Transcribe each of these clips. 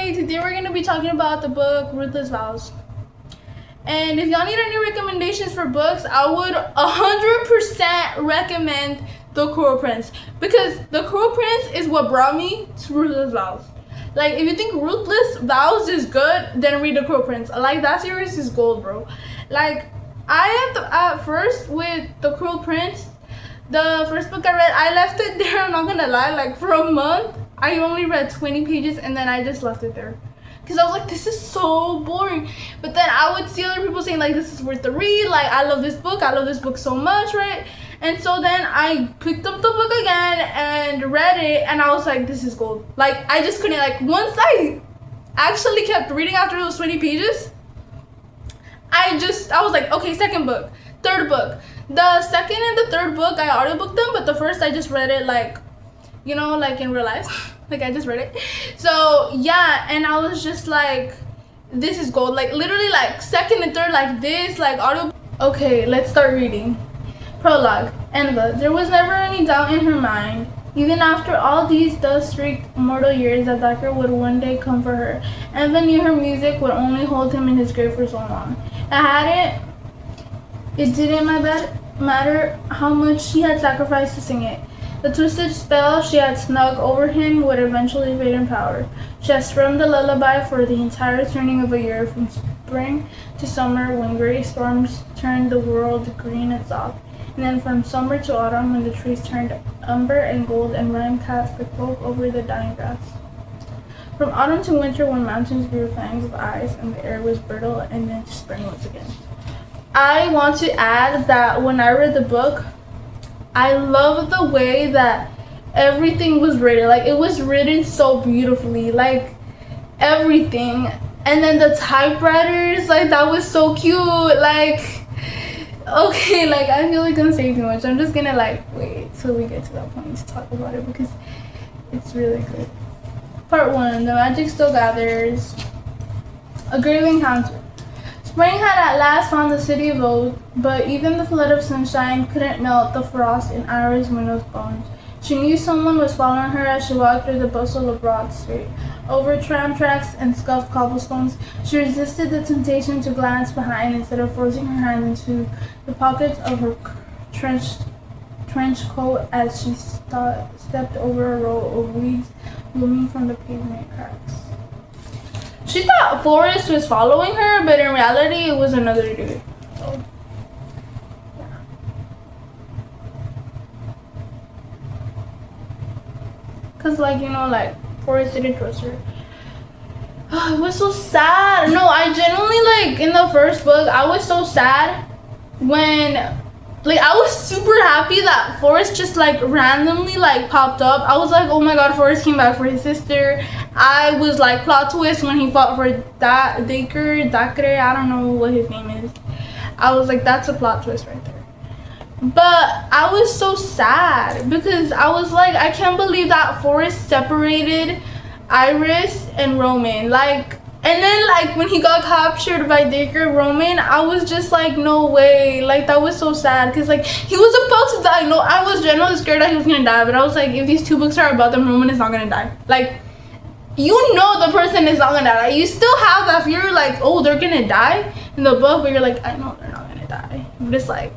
Anyway, today we're gonna be talking about the book Ruthless Vows. And if y'all need any recommendations for books, I would 100% recommend The Cruel Prince, because The Cruel Prince is what brought me to Ruthless Vows. Like, if you think Ruthless Vows is good, then read The Cruel Prince. Like, that series is gold, bro. Like, at first with The Cruel Prince, the first book I read, I left it there, I'm not gonna lie, like for a month. I only read 20 pages and then I just left it there. Because I was like, this is so boring. But then I would see other people saying, like, this is worth the read. Like, I love this book so much, right? And so then I picked up the book again and read it. And I was like, this is gold. Like, I just couldn't, like, once I actually kept reading after those 20 pages, I was like, okay, second book, third book. The second and the third book, I audiobooked them. But the first, I just read it, like, you know, like in real life. Like, I just read it. So yeah, and I was just like, this is gold. Like, literally, like second and third, like this, like audio. Okay, let's start reading. Prologue. Enva. There was never any doubt in her mind, even after all these dust-streaked mortal years, that Thacker would one day come for her. Enva knew her music would only hold him in his grave for so long. It didn't matter how much she had sacrificed to sing it. The twisted spell she had snug over him would eventually fade in power. She had strummed the lullaby for the entire turning of a year, from spring to summer, when gray storms turned the world green and soft, and then from summer to autumn, when the trees turned umber and gold and rime cast a cloak over the dying grass. From autumn to winter, when mountains grew fangs of ice and the air was brittle, and then to spring once again. I want to add that when I read the book, I love the way that everything was written. Like, it was written so beautifully, like everything. And then the typewriters, like, that was so cute. Like, okay, like, I feel like I'm saying too much. I'm just gonna like wait till we get to that point to talk about it, because it's really good. Part 1. The magic still gathers. A grave encounter. Spring had at last found the city of old, but even the flood of sunshine couldn't melt the frost in Iris Window's bones. She knew someone was following her as she walked through the bustle of Broad Street. Over tram tracks and scuffed cobblestones, she resisted the temptation to glance behind instead of forcing her hand into the pockets of her trench coat as she stepped over a row of weeds blooming from the pavement cracks. She thought Forrest was following her, but in reality, it was another dude. So, yeah. Cause, like, you know, like, Forrest didn't trust her. Oh, it was so sad. No, I genuinely, like, in the first book, I was so sad when, like, I was super happy that Forrest just, like, randomly, like, popped up. I was like, oh my god, Forrest came back for his sister. I was like, plot twist when he fought for Dacre, I don't know what his name is. I was like, that's a plot twist right there. But I was so sad, because I was like, I can't believe that Forrest separated Iris and Roman. Like, and then, like, when he got captured by Dacre Roman, I was just like, no way. Like, that was so sad, because, like, he was about to die. No, I was genuinely scared that he was gonna die, but I was like, if these two books are about them, Roman is not gonna die. Like, you know the person is not gonna die. Like, you still have that fear, like, oh, they're gonna die in the book, but you're like, I know they're not gonna die. But it's like,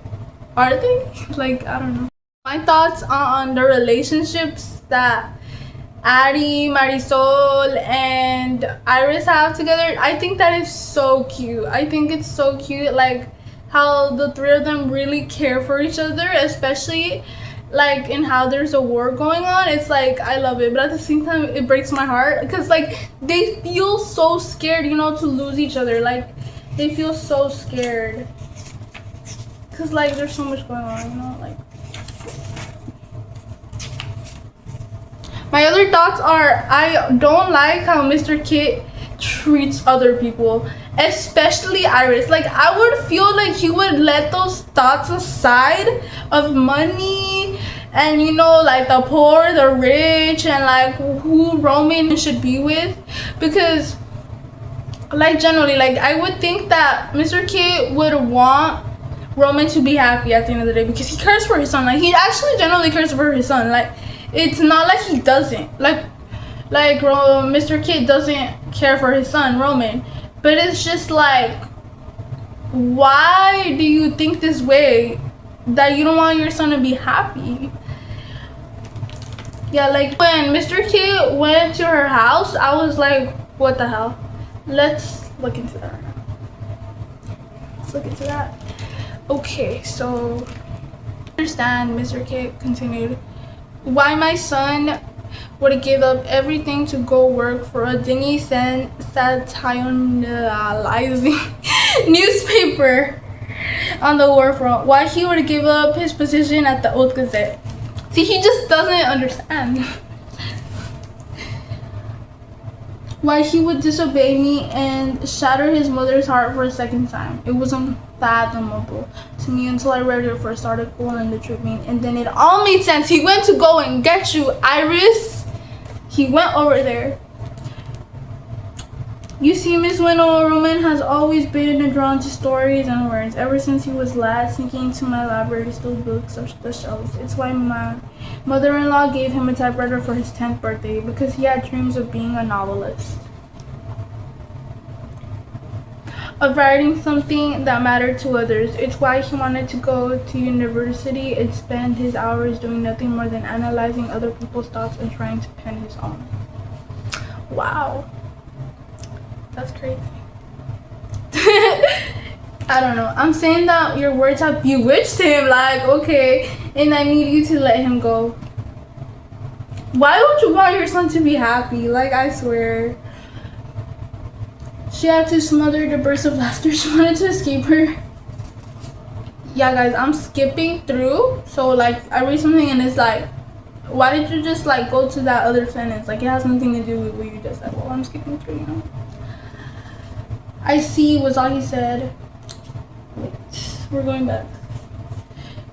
are they? Like, I don't know. My thoughts on the relationships that Addie, Marisol, and Iris have together, I think that is so cute. I think it's so cute, like, how the three of them really care for each other, especially like in how there's a war going on. It's like, I love it, but at the same time it breaks my heart, because like they feel so scared, you know, to lose each other. Like, they feel so scared, because like there's so much going on, you know. Like, my other thoughts are, I don't like how Mr. Kit treats other people, especially Iris. Like, I would feel like he would let those thoughts aside of money and, you know, like the poor, the rich, and like who Roman should be with, because like generally, like, I would think that Mr. Kit would want Roman to be happy at the end of the day, because he cares for his son. Like, he actually genuinely cares for his son. Like, it's not like he doesn't. Like, Like, Mr. Kid doesn't care for his son, Roman. But it's just like, why do you think this way? That you don't want your son to be happy? Yeah, like, when Mr. Kid went to her house, I was like, what the hell? Let's look into that right now. Let's look into that. Okay, so, understand, Mr. Kid continued. Why my son would give up everything to go work for a dingy satirizing newspaper on the war front. Why he would give up his position at the Old Gazette. See, he just doesn't understand. Why he would disobey me and shatter his mother's heart for a second time. It was unfathomable to me until I read your first article in the Tribune, and then it all made sense. He went to go and get you, Iris. He went over there. You see, Miss Winnow, Roman has always been drawn to stories and words. Ever since he was lad, sneaking into my library to steal books off the shelves. It's why my mother-in-law gave him a typewriter for his 10th birthday, because he had dreams of being a novelist. Of writing something that mattered to others. It's why he wanted to go to university and spend his hours doing nothing more than analyzing other people's thoughts and trying to pen his own. Wow. That's crazy. I don't know. I'm saying that your words have bewitched him. Like, okay. And I need you to let him go. Why don't you want your son to be happy? Like, I swear. She had to smother the burst of laughter. She wanted to escape her. Yeah, guys, I'm skipping through. So, like, I read something and it's like, why did you just, like, go to that other sentence? Like, it has nothing to do with what you just said. Well, I'm skipping through, you know. I see was all he said. Wait, we're going back.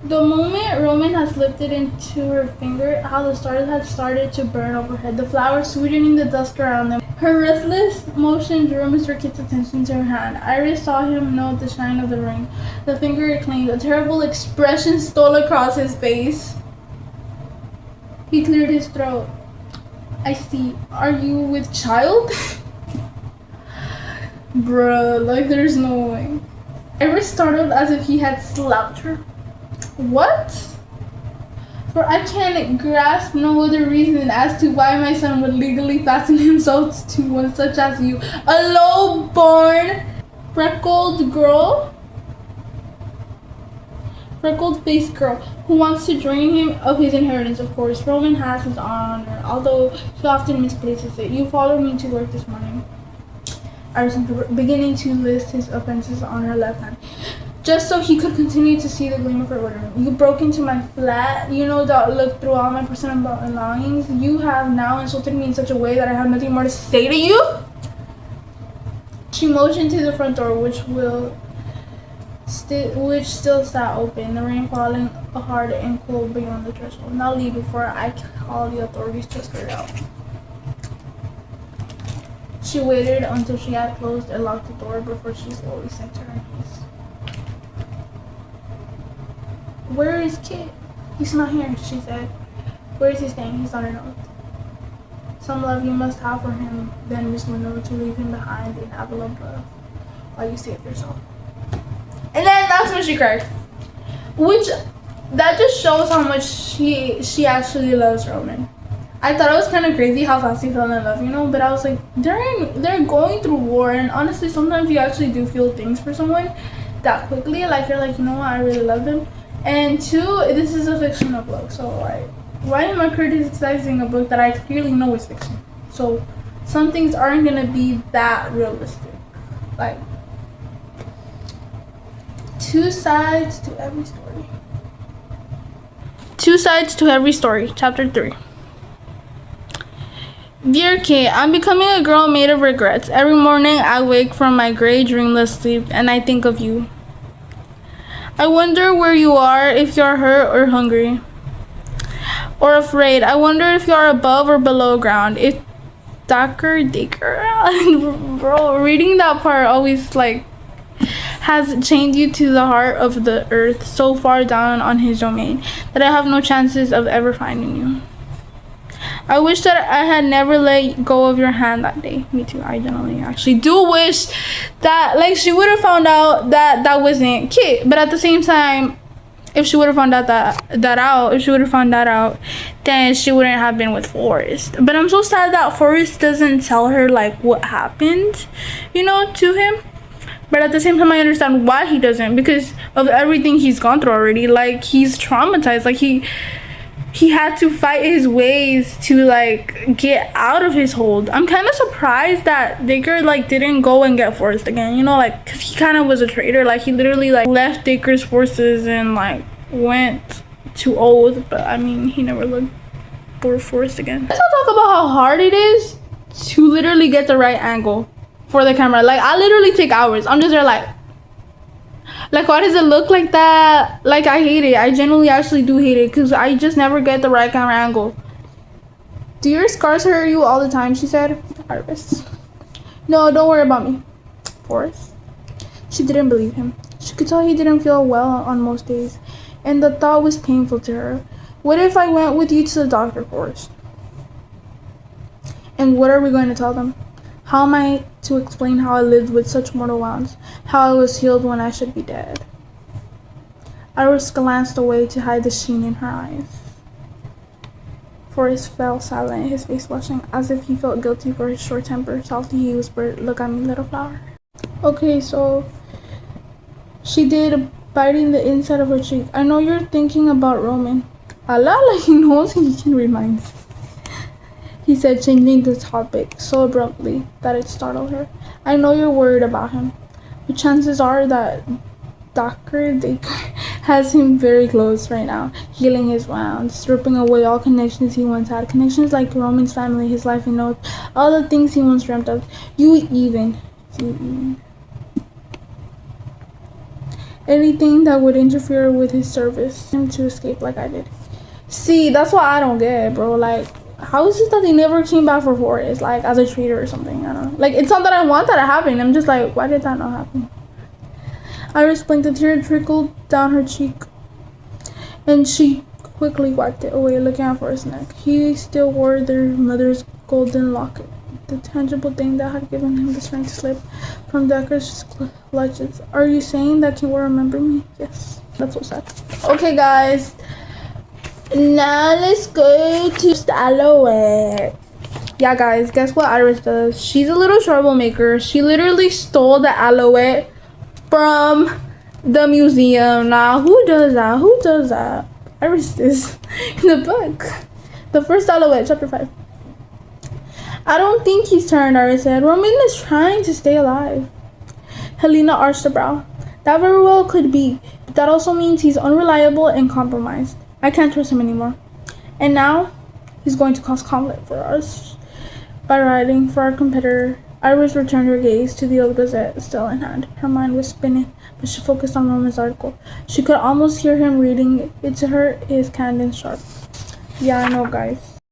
The moment Roman had slipped it into her finger, how the stars had started to burn overhead, the flowers sweetening the dust around them. Her restless motion drew Mr. Kit's attention to her hand. Iris saw him note the shine of the ring. The finger it claimed. A terrible expression stole across his face. He cleared his throat. I see. Are you with child? Bruh, like there's no way. Iris startled as if he had slapped her. What? For I can't grasp no other reason as to why my son would legally fasten himself to one such as you. A low-born, freckled girl? Freckled-faced girl who wants to drain him of his inheritance, of course. Roman has his honor, although he often misplaces it. You followed me to work this morning. Iris beginning to list his offenses on her left hand, just so he could continue to see the gleam of her order. You broke into my flat, you know that looked through all my personal belongings. You have now insulted me in such a way that I have nothing more to say to you. She motioned to the front door, which still sat open, the rain falling hard and cold beyond the threshold. Now leave before I call the authorities to escort out. She waited until she had closed and locked the door before she slowly sank to her knees. Where is Kit? He's not here, she said. Where is he staying? He's on an oath. Some love you must have for him, then Miss Winnow, to leave him behind in Avalon Bluff while you save yourself. And then that's when she cried. Which, that just shows how much she actually loves Roman. I thought it was kind of crazy how fast he fell in love, you know, but I was like, they're going through war, and honestly, sometimes you actually do feel things for someone that quickly. Like, you're like, you know what, I really love him. And two, this is a fictional book, so like, why am I criticizing a book that I clearly know is fiction? So some things aren't gonna be that realistic. Like, two sides to every story. Two sides to every story. Chapter 3. Dear Kate, I'm becoming a girl made of regrets. Every morning I wake from my gray, dreamless sleep and I think of you. I wonder where you are, if you're hurt or hungry or afraid. I wonder if you're above or below ground. If Dr. Bro, reading that part always like has chained you to the heart of the earth, so far down on his domain that I have no chances of ever finding you. I wish that I had never let go of your hand that day. Me too. I genuinely actually do wish that, like, she would have found out that that wasn't Kit. But at the same time, if she would have found out if she would have found that out, then she wouldn't have been with Forrest. But I'm so sad that Forrest doesn't tell her, like, what happened, you know, to him. But at the same time, I understand why he doesn't, because of everything he's gone through already. Like, he's traumatized. Like, he had to fight his ways to, like, get out of his hold. I'm kind of surprised that Dacre, like, didn't go and get Forrest again, you know, like, because he kind of was a traitor. Like, he literally, like, left Dacre's forces and, like, went to Oath. But I mean, he never looked for Forrest again. Let's talk about how hard it is to literally get the right angle for the camera. Like, I literally take hours. I'm just there like, why does it look like that? Like, I hate it. I genuinely actually do hate it, because I just never get the right camera angle. Do your scars hurt you all the time? She said. Iris. No, don't worry about me. Forrest. She didn't believe him. She could tell he didn't feel well on most days, and the thought was painful to her. What if I went with you to the doctor, Forrest? And what are we going to tell them? How am I to explain how I lived with such mortal wounds? How I was healed when I should be dead? Iris glanced away to hide the sheen in her eyes. Forrest fell silent, his face flushing, as if he felt guilty for his short temper. Softly he whispered, "Look at me, little flower." Okay, so she did, biting the inside of her cheek. I know you're thinking about Roman. Allah, like he knows he can read minds. He said, changing the topic so abruptly that it startled her. I know you're worried about him, but chances are that Dacre has him very close right now, healing his wounds, stripping away all connections he once had. Connections like Roman's family, his life in Oath, all the things he once dreamt of. You even. Anything that would interfere with his service, him to escape like I did. See, that's what I don't get, bro. Like, how is it that they never came back for Forrest, like, as a traitor or something? I don't know. Like, it's not that I want that to happen. I'm just like, why did that not happen? Iris blinked. A tear trickled down her cheek, and she quickly wiped it away, looking at Forrest's neck. He still wore their mother's golden locket, the tangible thing that had given him the strength to slip from Dacre's clutches. Are you saying that you will remember me? Yes. That's so sad. Okay, guys. Now let's go to Alouette. Yeah, guys, guess what Iris does? She's a little troublemaker. She literally stole the Alouette from the museum. Now, who does that? Who does that? Iris is in the book. The first Alouette, chapter 5. I don't think he's turned, Iris said. Roman is trying to stay alive. Helena arched a brow. That very well could be, but that also means he's unreliable and compromised. I can't trust him anymore. And now, he's going to cause conflict for us by writing for our competitor. Iris returned her gaze to the old Gazette, still in hand. Her mind was spinning, but she focused on Roman's article. She could almost hear him reading it to her, his cadence sharp. Yeah, I know, guys.